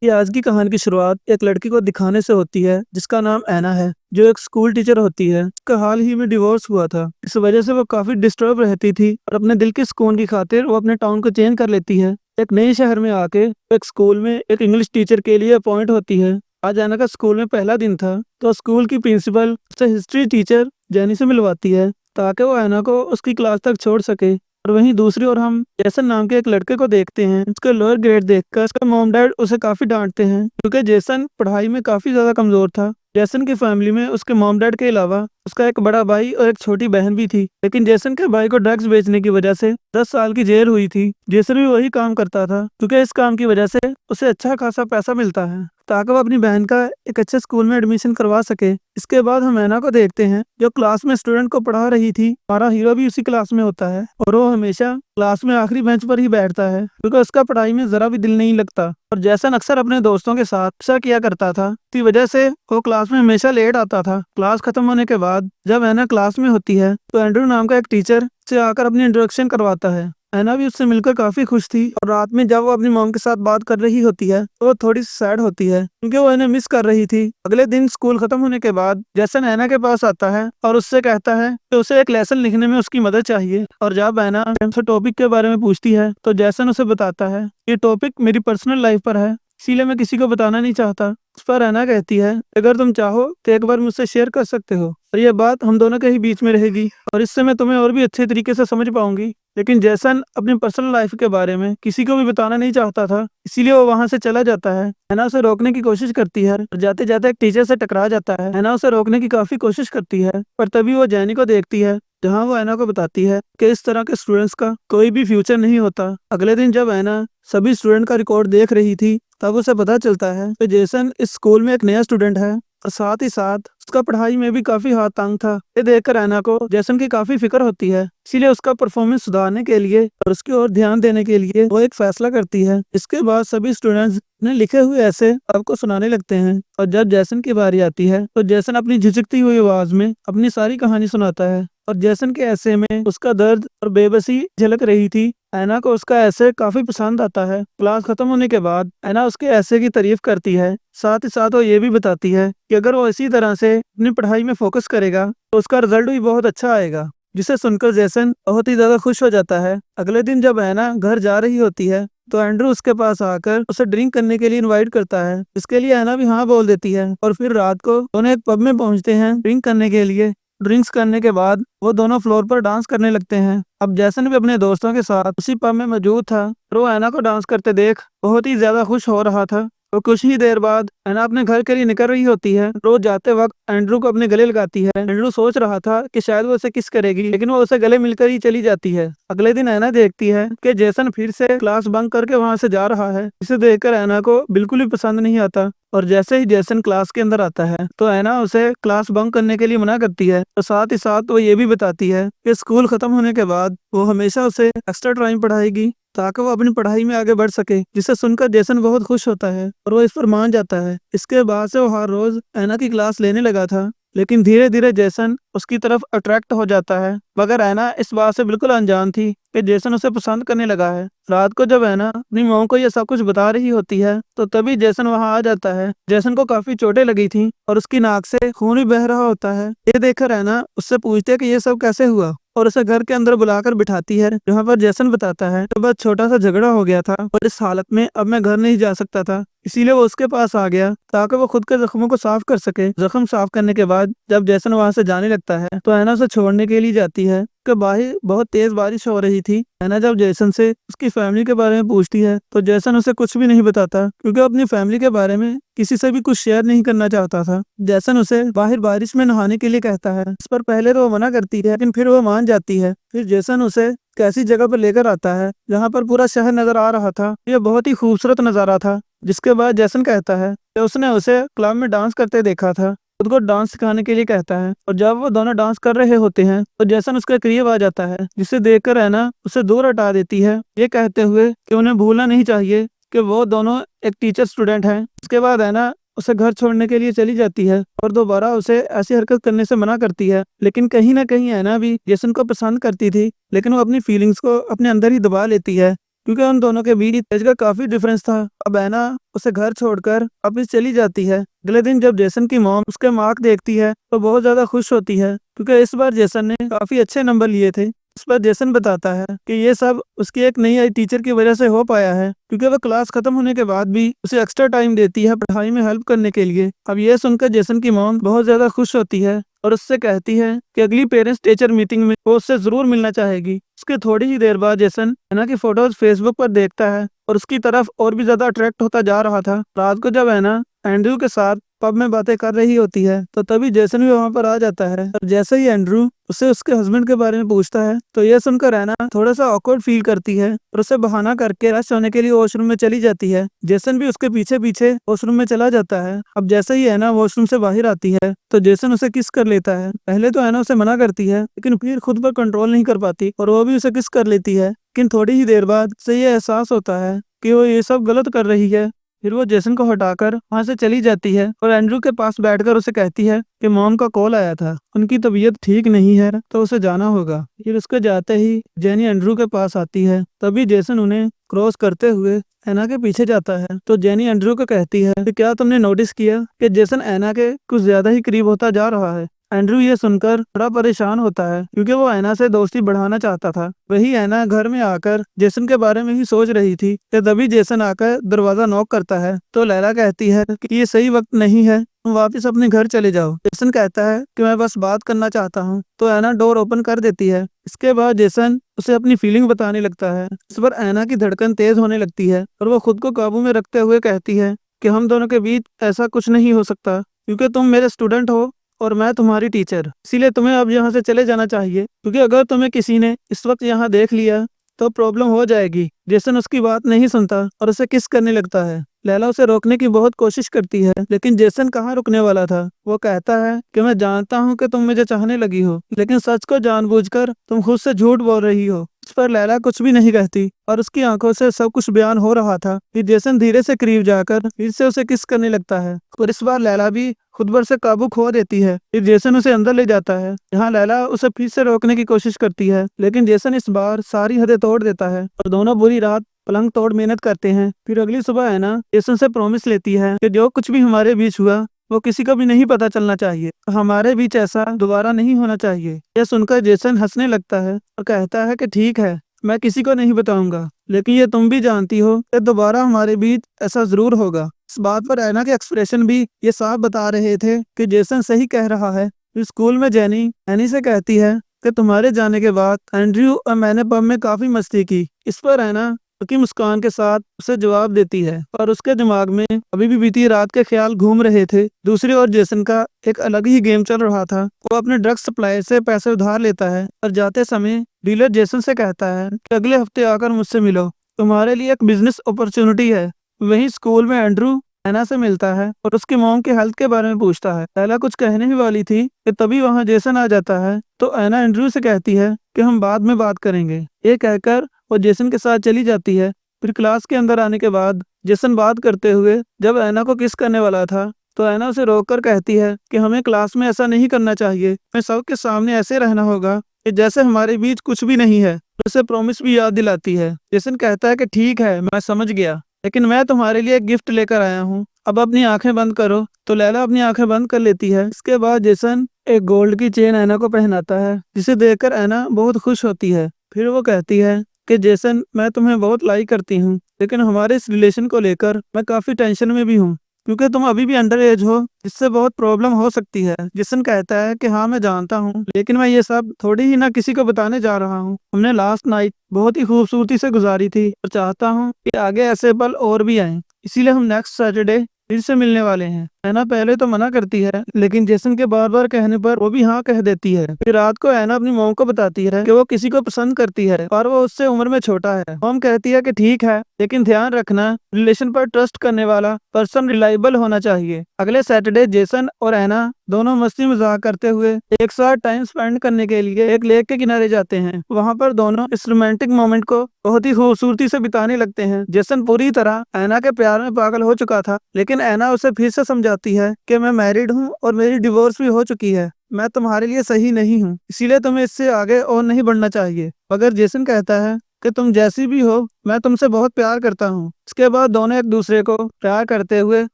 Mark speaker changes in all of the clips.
Speaker 1: ये आज की कहानी की शुरुआत एक लड़की को दिखाने से होती है जिसका नाम ऐना है, जो एक स्कूल टीचर होती है। उसका हाल ही में डिवोर्स हुआ था। इस वजह से वो काफी डिस्टर्ब रहती थी और अपने दिल के सुकून की खातिर वो अपने टाउन को चेंज कर लेती है। एक नए शहर में आके वो एक स्कूल में एक इंग्लिश टीचर के लिए अपॉइंट होती है। आज ऐना का स्कूल में पहला दिन था, तो स्कूल की प्रिंसिपल उससे हिस्ट्री टीचर जैनी से मिलवाती है ताकि वो ऐना को उसकी क्लास तक छोड़ सके। और वहीं दूसरी ओर हम जैसन नाम के एक लड़के को देखते हैं। उसके लोअर ग्रेड देखकर उसका मॉम डैड उसे काफी डांटते हैं क्योंकि जैसन पढ़ाई में काफी ज्यादा कमजोर था। जैसन की फैमिली में उसके मॉम डैड के अलावा उसका एक बड़ा भाई और एक छोटी बहन भी थी, लेकिन जैसन के भाई को ड्रग्स बेचने की वजह से 10 साल की जेल हुई थी। जैसन भी वही काम करता था क्योंकि इस काम की वजह से उसे अच्छा खासा पैसा मिलता है ताकि वो अपनी बहन का एक अच्छे स्कूल में एडमिशन करवा सके। इसके बाद हम ऐना को देखते हैं जो क्लास में स्टूडेंट को पढ़ा रही थी। हमारा हीरो भी उसी क्लास में होता है और वो हमेशा क्लास में आखिरी बेंच पर ही बैठता है क्योंकि उसका पढ़ाई में जरा भी दिल नहीं लगता। और जैसन अक्सर अपने दोस्तों के साथ ऐसा किया करता था, इसी वजह से वो क्लास में हमेशा लेट आता था। क्लास खत्म होने के बाद जब ऐना क्लास में होती है तो एंड्रू नाम का एक टीचर से आकर अपनी इंट्रोडक्शन करवाता है। ऐना भी उससे मिलकर काफी खुश थी और रात में जब वो अपनी मॉम के साथ बात कर रही होती है तो वो थोड़ी सी सैड होती है क्योंकि वो इन्हें मिस कर रही थी। अगले दिन स्कूल खत्म होने के बाद जैसन ऐना के पास आता है और उससे कहता है कि उसे एक लेसन लिखने में उसकी मदद चाहिए। और जब ऐना उसे टॉपिक के बारे में पूछती है तो जैसन उसे बताता है ये टॉपिक मेरी पर्सनल लाइफ पर है, इसीलिए मैं किसी को बताना नहीं चाहता। उस पर ऐना कहती है अगर तुम चाहो तो एक बार मुझसे शेयर कर सकते हो और ये बात हम दोनों के ही बीच में रहेगी और इससे मैं तुम्हें और भी अच्छे तरीके से समझ पाऊंगी। लेकिन जैसन अपनी पर्सनल लाइफ के बारे में किसी को भी बताना नहीं चाहता था, इसीलिए वो वहां से चला जाता है। हैना उसे रोकने की कोशिश करती है और जाते जाते एक टीचर से टकरा जाता है। हैना उसे रोकने की काफी कोशिश करती है पर तभी वो जैनी को देखती है, जहाँ वो ऐना को बताती है कि इस तरह के स्टूडेंट्स का कोई भी फ्यूचर नहीं होता। अगले दिन जब ऐना सभी स्टूडेंट का रिकॉर्ड देख रही थी तब उसे पता चलता है कि जेसन इस स्कूल में एक नया स्टूडेंट है और साथ ही साथ उसका पढ़ाई में भी काफी हाथ तंग था। ये देखकर ऐना को जेसन की काफी फिक्र होती है, इसीलिए उसका परफॉर्मेंस सुधारने के लिए और उसकी ओर ध्यान देने के लिए वो एक फैसला करती है। इसके बाद सभी स्टूडेंट्स ने लिखे हुए ऐसे आपको सुनाने लगते हैं और जब जैसन की बारी आती है तो जैसन अपनी झिझकती हुई आवाज में अपनी सारी कहानी सुनाता है और जैसन के ऐसे में उसका दर्द और बेबसी झलक रही थी। ऐना को उसका ऐसे काफी पसंद आता है। क्लास खत्म होने के बाद ऐना उसके ऐसे की तारीफ करती है, साथ ही साथ वो ये भी बताती है कि अगर वो इसी तरह से अपनी पढ़ाई में फोकस करेगा तो उसका रिजल्ट भी बहुत अच्छा आएगा, जिसे सुनकर जैसन बहुत ही ज्यादा खुश हो जाता है। अगले दिन जब ऐना घर जा रही होती है तो एंड्रू उसके पास आकर उसे ड्रिंक करने के लिए इनवाइट करता है, इसके लिए ऐना भी हाँ बोल देती है और फिर रात को दोनों एक पब में पहुंचते हैं ड्रिंक करने के लिए। ड्रिंक्स करने के बाद वो दोनों फ्लोर पर डांस करने लगते हैं। अब जैसन भी अपने दोस्तों के साथ उसी पब में मौजूद था और वो ऐना को डांस करते देख बहुत ही ज्यादा खुश हो रहा था। तो कुछ ही देर बाद ऐना अपने घर के लिए निकल रही होती है। रोज जाते वक्त एंड्रू को अपने गले लगाती है। एंड्रू सोच रहा था कि शायद वो उसे किस करेगी, लेकिन वो उसे गले मिलकर ही चली जाती है। अगले दिन ऐना देखती है कि जैसन फिर से क्लास बंक करके वहां से जा रहा है। इसे देखकर ऐना को बिल्कुल भी पसंद नहीं आता और जैसे ही जैसन क्लास के अंदर आता है तो ऐना उसे क्लास बंक करने के लिए मना करती है। तो साथ ही साथ वो ये भी बताती है कि स्कूल खत्म होने के बाद वो हमेशा उसे एक्स्ट्रा टाइम पढ़ाएगी ताकि वो अपनी पढ़ाई में आगे बढ़ सके, जिसे सुनकर जैसन बहुत खुश होता है और वो इस पर मान जाता है। इसके बाद से वो हर रोज ऐना की क्लास लेने लगा था, लेकिन धीरे धीरे जैसन उसकी तरफ अट्रैक्ट हो जाता है, मगर ऐना इस बात से बिल्कुल अनजान थी कि जैसन उसे पसंद करने लगा है। रात को जब ऐना अपनी मॉम को यह सब कुछ बता रही होती है तो तभी जैसन वहां आ जाता है। जैसन को काफी चोटें लगी थी और उसकी नाक से खून भी बह रहा होता है। ये देखकर ऐना उससे पूछती है कि ये सब कैसे हुआ और उसे घर के अंदर बुलाकर बिठाती है, जहाँ पर जैसन बताता है तो बस छोटा सा झगड़ा हो गया था और इस हालत में अब मैं घर नहीं जा सकता था, इसीलिए वो उसके पास आ गया ताकि वो खुद के जख्मों को साफ कर सके। जख्म साफ करने के बाद जब जैसन वहां से जाने लगता है तो ऐना उसे छोड़ने के लिए जाती है कि बाहर बहुत तेज बारिश हो रही थी। ऐना जब जैसन से उसकी फैमिली के बारे में पूछती है तो जैसन उसे कुछ भी नहीं बताता क्योंकि वो अपनी फैमिली के बारे में किसी से भी कुछ शेयर नहीं करना चाहता था। जैसन उसे बाहर बारिश में नहाने के लिए कहता है, इस पर पहले तो वो मना करती है लेकिन फिर वो मान जाती है। फिर जैसन उसे कैसी जगह पर लेकर आता है जहाँ पर पूरा शहर नजर आ रहा था। यह बहुत ही खूबसूरत नजारा था। जिसके बाद जैसन कहता है कि उसने उसे क्लब में डांस करते देखा था, खुद को डांस सिखाने के लिए कहता है और जब वो दोनों डांस कर रहे होते हैं तो जैसन उसके करीब आ जाता है, जिसे देखकर ऐना उसे दूर हटा देती है, ये कहते हुए कि उन्हें भूलना नहीं चाहिए कि वो दोनों एक टीचर स्टूडेंट हैं। इसके बाद ऐना उसे घर छोड़ने के लिए चली जाती है और दोबारा उसे ऐसी हरकत करने से मना करती है। लेकिन कहीं ना कहीं ऐना भी जैसन को पसंद करती थी, लेकिन वो अपनी फीलिंग्स को अपने अंदर ही दबा लेती है क्योंकि उन दोनों के बीच एज का काफी डिफरेंस था। अब एना उसे घर छोड़कर वापिस चली जाती है। अगले दिन जब जेसन की मॉम उसके मार्क देखती है तो बहुत ज्यादा खुश होती है, क्योंकि इस बार जेसन ने काफी अच्छे नंबर लिए थे। इस पर जेसन बताता है कि ये सब उसकी एक नई आई टीचर की वजह से हो पाया है, क्योंकि वह क्लास खत्म होने के बाद भी उसे एक्स्ट्रा टाइम देती है पढ़ाई में हेल्प करने के लिए। अब ये सुनकर जेसन की मॉम बहुत ज्यादा खुश होती है और उससे कहती है कि अगली पेरेंट्स टीचर मीटिंग में वो उससे जरूर मिलना चाहेगी। उसके थोड़ी ही देर बाद जेसन एना की फोटोज फेसबुक पर देखता है और उसकी तरफ और भी ज्यादा अट्रैक्ट होता जा रहा था। रात को जब एना एंड्रू के साथ पब में बातें कर रही होती है तो तभी जेसन भी वहां पर आ जाता है। और जैसे ही एंड्रू उसे उसके हस्बैंड के बारे में पूछता है तो यह सुनकर एना थोड़ा सा ऑकवर्ड फील करती है और उसे बहाना करके रश होने के लिए वॉशरूम में चली जाती है। जेसन भी उसके पीछे पीछे वॉशरूम में चला जाता है। अब जैसे ही एना वॉशरूम से बाहर आती है तो जेसन उसे किस कर लेता है। पहले तो एना उसे मना करती है, लेकिन फिर खुद पर कंट्रोल नहीं कर पाती और वो भी उसे किस कर लेती है। लेकिन थोड़ी ही देर बाद उसे ये एहसास होता है कि वो ये सब गलत कर रही है। फिर वो जेसन को हटाकर वहां से चली जाती है और एंड्रू के पास बैठकर उसे कहती है कि मॉम का कॉल आया था, उनकी तबीयत ठीक नहीं है तो उसे जाना होगा। फिर उसके जाते ही जेनी एंड्रू के पास आती है। तभी जेसन उन्हें क्रॉस करते हुए एना के पीछे जाता है तो जेनी एंड्रू को कहती है कि क्या तुमने नोटिस किया कि जेसन एना के कुछ ज्यादा ही करीब होता जा रहा है। एंड्रू ये सुनकर बड़ा परेशान होता है, क्योंकि वो एना से दोस्ती बढ़ाना चाहता था। वही एना घर में आकर जेसन के बारे में ही सोच रही थी कि तभी जेसन आकर दरवाजा नॉक करता है तो लैला कहती है कि ये सही वक्त नहीं है, तुम वापस अपने घर चले जाओ। जेसन कहता है कि मैं बस बात करना चाहता हूँ, तो एना डोर ओपन कर देती है। इसके बाद जेसन उसे अपनी फीलिंग बताने लगता है। इस पर एना की धड़कन तेज होने लगती है और वो खुद को काबू में रखते हुए कहती है कि हम दोनों के बीच ऐसा कुछ नहीं हो सकता, क्योंकि तुम मेरे स्टूडेंट हो और मैं तुम्हारी टीचर। इसीलिए तुम्हें अब यहाँ से चले जाना चाहिए, क्योंकि अगर तुम्हें किसी ने इस वक्त यहाँ देख लिया तो प्रॉब्लम हो जाएगी। जेसन उसकी बात नहीं सुनता और उसे किस करने लगता है। लैला उसे रोकने की बहुत कोशिश करती है, लेकिन जेसन कहाँ रुकने वाला था। वो कहता है कि मैं जानता हूँ कि तुम मुझे चाहने लगी हो, लेकिन सच को जानबूझकर तुम खुद से झूठ बोल रही हो। इस पर लैला कुछ भी नहीं कहती और उसकी आंखों से सब कुछ बयान हो रहा था। फिर जेसन धीरे से करीब जाकर फिर से उसे किस करने लगता है और इस बार लैला भी खुद पर से काबू खो देती है। फिर जेसन उसे अंदर ले जाता है, जहाँ लैला उसे फिर से रोकने की कोशिश करती है, लेकिन जेसन इस बार सारी हदें तोड़ देता है और दोनों बुरी रात पलंग तोड़ मेहनत करते हैं। फिर अगली सुबह है ना जेसन से प्रॉमिस लेती है कि जो कुछ भी हमारे बीच हुआ वो किसी को भी नहीं पता चलना चाहिए, हमारे बीच ऐसा दोबारा नहीं होना चाहिए। यह सुनकर जेसन हंसने लगता है और कहता है कि ठीक है, मैं किसी को नहीं बताऊंगा, लेकिन ये तुम भी जानती हो कि दोबारा हमारे बीच ऐसा जरूर होगा। इस बात पर एना के एक्सप्रेशन भी ये साफ बता रहे थे कि जेसन सही कह रहा है। फिर स्कूल में जेनी एनी से कहती है कि तुम्हारे जाने के बाद एंड्रयू और मैंने पब में काफी मस्ती की। इस पर एना की मुस्कान के साथ उसे जवाब देती है और उसके दिमाग में अभी भी बीती रात के ख्याल घूम रहे थे। दूसरी ओर जेसन का एक अलग ही गेम चल रहा था। वो अपने ड्रग सप्लायर से पैसे उधार लेता है और जाते समय डीलर जेसन से कहता है कि अगले हफ्ते आकर मुझसे मिलो, तुम्हारे लिए एक बिजनेस अपॉर्चुनिटी है। वहीं स्कूल में एंड्रू एना से मिलता है और उसकी मॉम के हेल्थ के बारे में पूछता है। पहला कुछ कहने ही वाली थी कि तभी वहां जेसन आ जाता है तो एना एंड्रू से कहती है कि हम बाद में बात करेंगे। ये कहकर वो जेसन के साथ चली जाती है। फिर क्लास के अंदर आने के बाद जेसन बात करते हुए जब एना को किस करने वाला था तो एना उसे रोककर कहती है कि हमें क्लास में ऐसा नहीं करना चाहिए, हमें सबके सामने ऐसे रहना होगा कि जैसे हमारे बीच कुछ भी नहीं है। उसे प्रॉमिस भी याद दिलाती है। जेसन कहता है कि ठीक है, मैं समझ गया, लेकिन मैं तुम्हारे लिए एक गिफ्ट लेकर आया हूँ, अब अपनी आंखें बंद करो। तो लैला अपनी आंखें बंद कर लेती है। इसके बाद जेसन एक गोल्ड की चेन एना को पहनाता है, जिसे देखकर एना बहुत खुश होती है। फिर वो कहती है कि जेसन, मैं तुम्हें बहुत लाइक करती हूँ, लेकिन हमारे इस रिलेशन को लेकर मैं काफी टेंशन में भी हूँ, क्योंकि तुम अभी भी अंडर एज हो, इससे बहुत प्रॉब्लम हो सकती है। जेसन कहता है कि हाँ मैं जानता हूँ, लेकिन मैं ये सब थोड़ी ही ना किसी को बताने जा रहा हूँ। हमने लास्ट नाइट बहुत ही खूबसूरती से गुजारी थी और चाहता हूँ कि आगे ऐसे पल और भी आए, इसीलिए हम नेक्स्ट सैटरडे फिर से मिलने वाले हैं। एना पहले तो मना करती है, लेकिन जेसन के बार बार कहने पर वो भी हाँ कह देती है। फिर रात को एना अपनी मॉम को बताती है कि वो किसी को पसंद करती है और वो उससे उम्र में छोटा है। मॉम कहती है कि ठीक है, लेकिन ध्यान रखना रिलेशन पर ट्रस्ट करने वाला पर्सन रिलायबल होना चाहिए। अगले सैटरडे जेसन और एना दोनों मस्ती मजाक करते हुए एक साथ टाइम स्पेंड करने के लिए एक लेक के किनारे जाते हैं। वहाँ पर दोनों इस रोमांटिक मोमेंट को बहुत ही खूबसूरती से बिताने लगते हैं। जेसन पूरी तरह एना के प्यार में पागल हो चुका था, लेकिन एना उसे फिर से समझाती है कि मैं मैरिड हूँ और मेरी डिवोर्स भी हो चुकी है, मैं तुम्हारे लिए सही नहीं हूँ, इसीलिए तुम्हें इससे आगे और नहीं बढ़ना चाहिए। मगर जेसन कहता है कि तुम जैसी भी हो, मैं तुमसे बहुत प्यार करता हूँ। इसके बाद दोनों एक दूसरे को प्यार करते हुए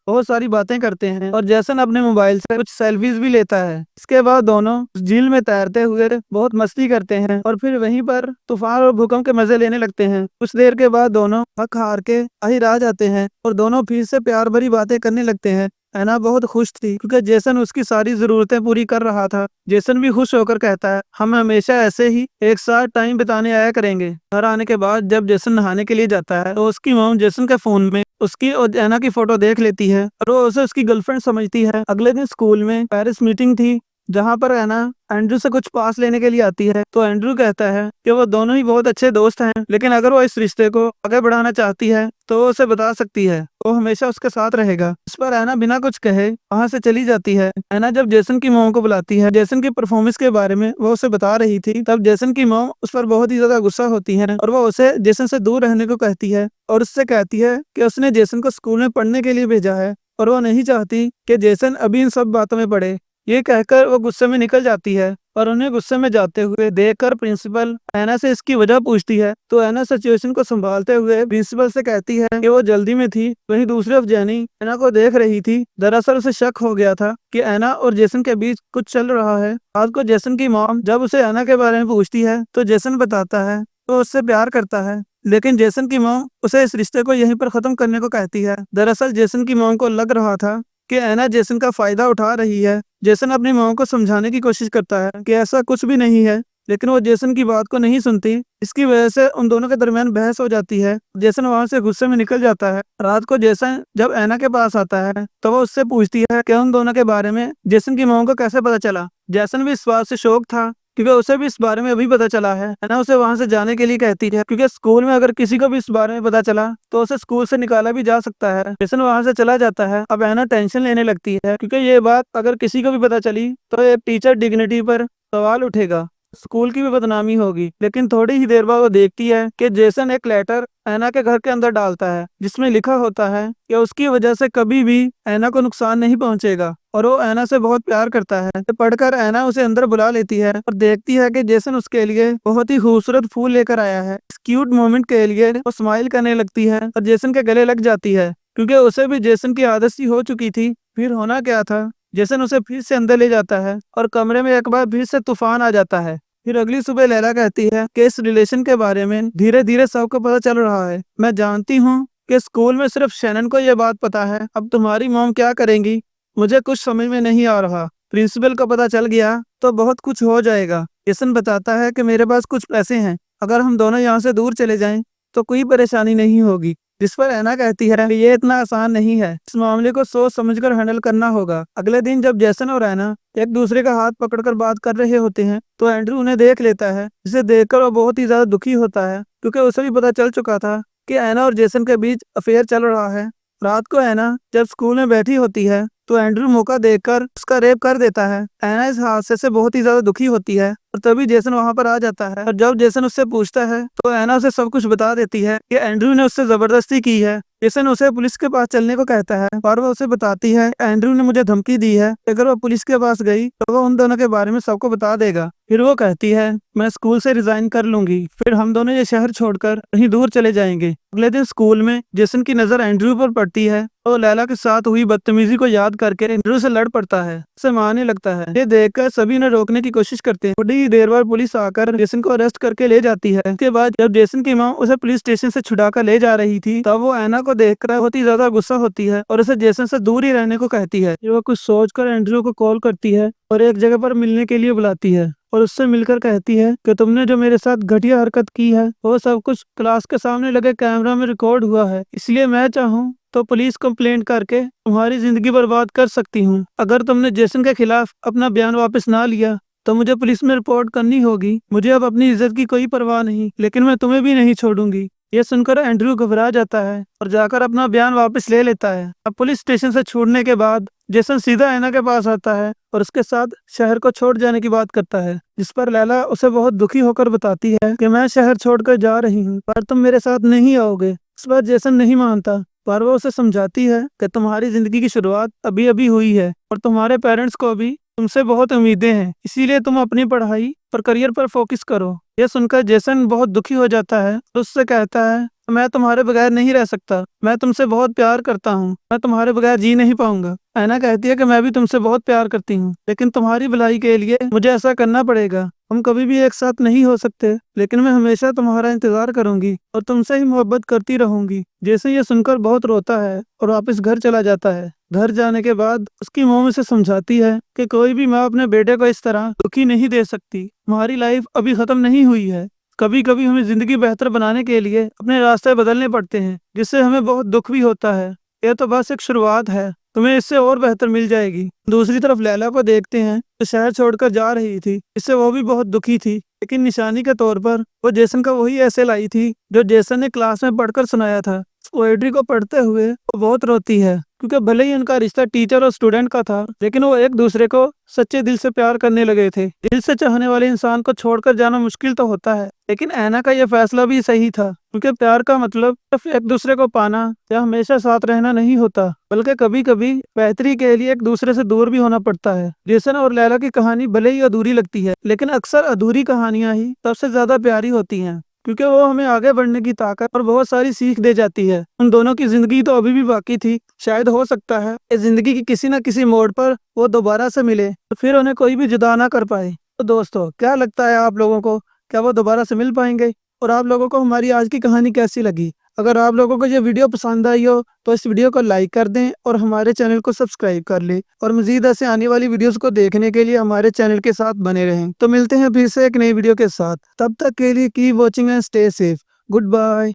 Speaker 1: बहुत सारी बातें करते हैं और जैसन अपने मोबाइल से कुछ सेल्फीज भी लेता है। इसके बाद दोनों उस झील में तैरते हुए बहुत मस्ती करते हैं और फिर वहीं पर तूफान और भूकंप के मजे लेने लगते हैं। कुछ देर के बाद दोनों थक हार के आहिर आ जाते हैं और दोनों फिर से प्यार भरी बातें करने लगते हैं। ऐना बहुत खुश थी क्योंकि जेसन उसकी सारी जरूरतें पूरी कर रहा था। जेसन भी खुश होकर कहता है, हम हमेशा ऐसे ही एक साथ टाइम बिताने आया करेंगे। घर आने के बाद जब जेसन नहाने के लिए जाता है तो उसकी मॉम जेसन के फोन में उसकी और ऐना की फोटो देख लेती है और वो उसे उसकी गर्लफ्रेंड समझती है। अगले दिन स्कूल में पेरिस मीटिंग थी जहाँ पर ऐना एंड्रू से कुछ पास लेने के लिए आती है। तो एंड्रू कहता है कि वो दोनों ही बहुत अच्छे दोस्त हैं, लेकिन अगर वो इस रिश्ते को आगे बढ़ाना चाहती है तो वो उसे बता सकती है, वो हमेशा उसके साथ रहेगा। इस पर ऐना बिना कुछ कहे वहाँ से चली जाती है। ऐना जब जेसन की मॉम को बुलाती है, जेसन की परफॉर्मेंस के बारे में वो उसे बता रही थी, तब जेसन की मॉम उस पर बहुत ही ज्यादा गुस्सा होती है और वो उसे जेसन से दूर रहने को कहती है और उससे कहती है कि उसने जेसन को स्कूल में पढ़ने के लिए भेजा है और वो नहीं चाहती कि जेसन अभी इन सब बातों में पड़े। ये कहकर वो गुस्से में निकल जाती है और उन्हें गुस्से में जाते हुए देखकर प्रिंसिपल ऐना से इसकी वजह पूछती है। तो ऐना सिचुएशन को संभालते हुए प्रिंसिपल से कहती है कि वो जल्दी में थी। वहीं दूसरी तरफ जेनी ऐना को देख रही थी। दरअसल उसे शक हो गया था कि ऐना और जेसन के बीच कुछ चल रहा है। रात को जेसन की मॉम जब उसे ऐना के बारे में पूछती है तो जेसन बताता है तो उससे प्यार करता है, लेकिन जेसन की मॉम उसे इस रिश्ते को यहीं पर खत्म करने को कहती है। दरअसल जेसन की मॉम को लग रहा था कि ऐना जेसन का फायदा उठा रही है। जेसन अपनी मॉम को समझाने की कोशिश करता है कि ऐसा कुछ भी नहीं है, लेकिन वो जेसन की बात को नहीं सुनती। इसकी वजह से उन दोनों के दरमियान बहस हो जाती है। जेसन वहां से गुस्से में निकल जाता है। रात को जेसन जब ऐना के पास आता है तो वो उससे पूछती है कि उन दोनों के बारे में जेसन की मॉम को कैसे पता चला। जेसन भी इस बात से शौक था क्योंकि उसे भी इस बारे में अभी पता चला है ना। उसे वहां से जाने के लिए कहती है क्योंकि स्कूल में अगर किसी को भी इस बारे में पता चला तो उसे स्कूल से निकाला भी जा सकता है। जेसन वहां से चला जाता है। अब ऐना टेंशन लेने लगती है क्योंकि ये बात अगर किसी को भी पता चली तो एक टीचर डिग्निटी पर सवाल उठेगा, स्कूल की भी बदनामी होगी। लेकिन थोड़ी ही देर बाद वो देखती है कि जेसन एक लेटर ऐना के घर के अंदर डालता है जिसमें लिखा होता है कि उसकी वजह से कभी भी ऐना को नुकसान नहीं पहुंचेगा और वो ऐना से बहुत प्यार करता है। तो पढ़कर ऐना उसे अंदर बुला लेती है और देखती है कि जेसन उसके लिए बहुत ही खूबसूरत फूल लेकर आया है। इस क्यूट मोमेंट के लिए वो स्माइल करने लगती है और जेसन के गले लग जाती है क्योंकि उसे भी जेसन की आदत सी हो चुकी थी। फिर होना क्या था, जेसन उसे फिर से अंदर ले जाता है और कमरे में एक बार फिर से तूफान आ जाता है। फिर अगली सुबह लैला कहती है कि इस रिलेशन के बारे में धीरे धीरे सबको पता चल रहा है। मैं जानती हूँ कि स्कूल में सिर्फ शैनन को यह बात पता है। अब तुम्हारी मॉम क्या करेंगी मुझे कुछ समझ में नहीं आ रहा। प्रिंसिपल को पता चल गया तो बहुत कुछ हो जाएगा। जेसन बताता है कि मेरे पास कुछ पैसे हैं, अगर हम दोनों यहाँ से दूर चले जाएं तो कोई परेशानी नहीं होगी। जिस पर ऐना कहती है कि ये इतना आसान नहीं है, इस मामले को सोच समझकर हैंडल करना होगा। अगले दिन जब जेसन और ऐना एक दूसरे का हाथ पकड़कर बात कर रहे होते हैं तो एंड्रू उन्हें देख लेता है, जिसे देखकर वो बहुत ही ज्यादा दुखी होता है क्योंकि उसे भी पता चल चुका था कि ऐना और जेसन के बीच अफेयर चल रहा है। रात को ऐना जब स्कूल में बैठी होती है तो एंड्रू मौका देखकर उसका रेप कर देता है। ऐना इस हादसे से बहुत ही ज्यादा दुखी होती है और तभी जेसन वहां पर आ जाता है और जब जेसन उससे पूछता है तो ऐना उसे सब कुछ बता देती है कि एंड्रू ने उससे जबरदस्ती की है। जेसन उसे पुलिस के पास चलने को कहता है और वो उसे बताती है एंड्रू ने मुझे धमकी दी है, अगर वो पुलिस के पास गई तो वो उन दोनों के बारे में सबको बता देगा। फिर वो कहती है मैं स्कूल से रिजाइन कर लूंगी, फिर हम दोनों ये शहर छोड़कर कहीं दूर चले जाएंगे। अगले दिन स्कूल में जेसन की नजर एंड्रू पर पड़ती है और लैला के साथ हुई बदतमीजी को याद करके एंड्रू से लड़ पड़ता है, उसे मारने लगता है। ये देखकर सभी ने रोकने की कोशिश करते हैं। थोड़ी ही देर बाद पुलिस आकर जेसन को अरेस्ट करके ले जाती है। इसके बाद जब जेसन की माँ उसे पुलिस स्टेशन से छुड़ाकर ले जा रही थी तब वो ऐना को देखकर बहुत ही ज्यादा गुस्सा होती है और उसे जेसन से दूर ही रहने को कहती है। वो कुछ सोचकर एंड्रू को कॉल करती है और एक जगह पर मिलने के लिए बुलाती है और उससे मिलकर कहती है कि तुमने जो मेरे साथ घटिया हरकत की है वो सब कुछ क्लास के सामने लगे कैमरा में रिकॉर्ड हुआ है, इसलिए मैं चाहूँ तो पुलिस कंप्लेंट करके तुम्हारी जिंदगी बर्बाद कर सकती हूँ। अगर तुमने जेसन के खिलाफ अपना बयान वापस ना लिया तो मुझे पुलिस में रिपोर्ट करनी होगी। मुझे अब अपनी इज्जत की कोई परवाह नहीं, लेकिन मैं तुम्हें भी नहीं छोड़ूंगी। ये सुनकर एंड्रू घबरा जाता है और जाकर अपना बयान वापस ले लेता है। अब पुलिस स्टेशन से छूटने के बाद जेसन सीधा ऐना के पास आता है और उसके साथ शहर को छोड़ जाने की बात करता है, जिस पर लैला उसे बहुत दुखी होकर बताती है कि मैं शहर छोड़कर जा रही हूँ पर तुम मेरे साथ नहीं आओगे। इस बार जेसन नहीं मानता पर वो उसे समझाती है कि तुम्हारी जिंदगी की शुरुआत अभी अभी हुई है और तुम्हारे पेरेंट्स को अभी तुमसे बहुत उम्मीदें हैं, इसीलिए तुम अपनी पढ़ाई और करियर पर फोकस करो। यह सुनकर जेसन बहुत दुखी हो जाता है और उससे कहता है, मैं तुम्हारे बगैर नहीं रह सकता, मैं तुमसे बहुत प्यार करता हूँ, मैं तुम्हारे बगैर जी नहीं पाऊंगा। ऐना कहती है कि मैं भी तुमसे बहुत प्यार करती हूँ, लेकिन तुम्हारी भलाई के लिए मुझे ऐसा करना पड़ेगा। हम कभी भी एक साथ नहीं हो सकते, लेकिन मैं हमेशा तुम्हारा इंतजार करूंगी और तुमसे ही मोहब्बत करती रहूंगी। जैसे ये सुनकर बहुत रोता है और वापस घर चला जाता है। घर जाने के बाद उसकी मॉम उसे समझाती है कि कोई भी माँ अपने बेटे को इस तरह दुखी नहीं दे सकती। हमारी लाइफ अभी खत्म नहीं हुई है। कभी कभी हमें जिंदगी बेहतर बनाने के लिए अपने रास्ते बदलने पड़ते हैं, जिससे हमें बहुत दुख भी होता है। यह तो बस एक शुरुआत है, तुम्हें इससे और बेहतर मिल जाएगी। दूसरी तरफ लैला को देखते हैं तो शहर छोड़कर जा रही थी, इससे वो भी बहुत दुखी थी। लेकिन निशानी के तौर पर वो जेसन का वही ऐसे लाई थी जो जेसन ने क्लास में पढ़कर सुनाया था। पोएट्री को पढ़ते हुए वो बहुत रोती है, क्योंकि भले ही उनका रिश्ता टीचर और स्टूडेंट का था, लेकिन वो एक दूसरे को सच्चे दिल से प्यार करने लगे थे। दिल से चाहने वाले इंसान को छोड़कर जाना मुश्किल तो होता है, लेकिन ऐना का यह फैसला भी सही था, क्योंकि प्यार का मतलब सिर्फ एक दूसरे को पाना या हमेशा साथ रहना नहीं होता, बल्कि कभी कभी बेहतरी के लिए एक दूसरे से दूर भी होना पड़ता है। जेसन और लैला की कहानी भले ही अधूरी लगती है, लेकिन अक्सर अधूरी कहानियां ही सबसे ज्यादा प्यारी होती हैं, क्योंकि वो हमें आगे बढ़ने की ताकत और बहुत सारी सीख दे जाती है। उन दोनों की जिंदगी तो अभी भी बाकी थी। शायद हो सकता है इस जिंदगी की किसी न किसी मोड़ पर वो दोबारा से मिले तो फिर उन्हें कोई भी जुदा ना कर पाए। तो दोस्तों, क्या लगता है आप लोगों को, क्या वो दोबारा से मिल पाएंगे? और आप लोगों को हमारी आज की कहानी कैसी लगी? अगर आप लोगों को ये वीडियो पसंद आई हो तो इस वीडियो को लाइक कर दें और हमारे चैनल को सब्सक्राइब कर लें, और मजीद ऐसे आने वाली वीडियोस को देखने के लिए हमारे चैनल के साथ बने रहें। तो मिलते हैं फिर से एक नई वीडियो के साथ, तब तक के लिए keep watching and stay safe. Good bye.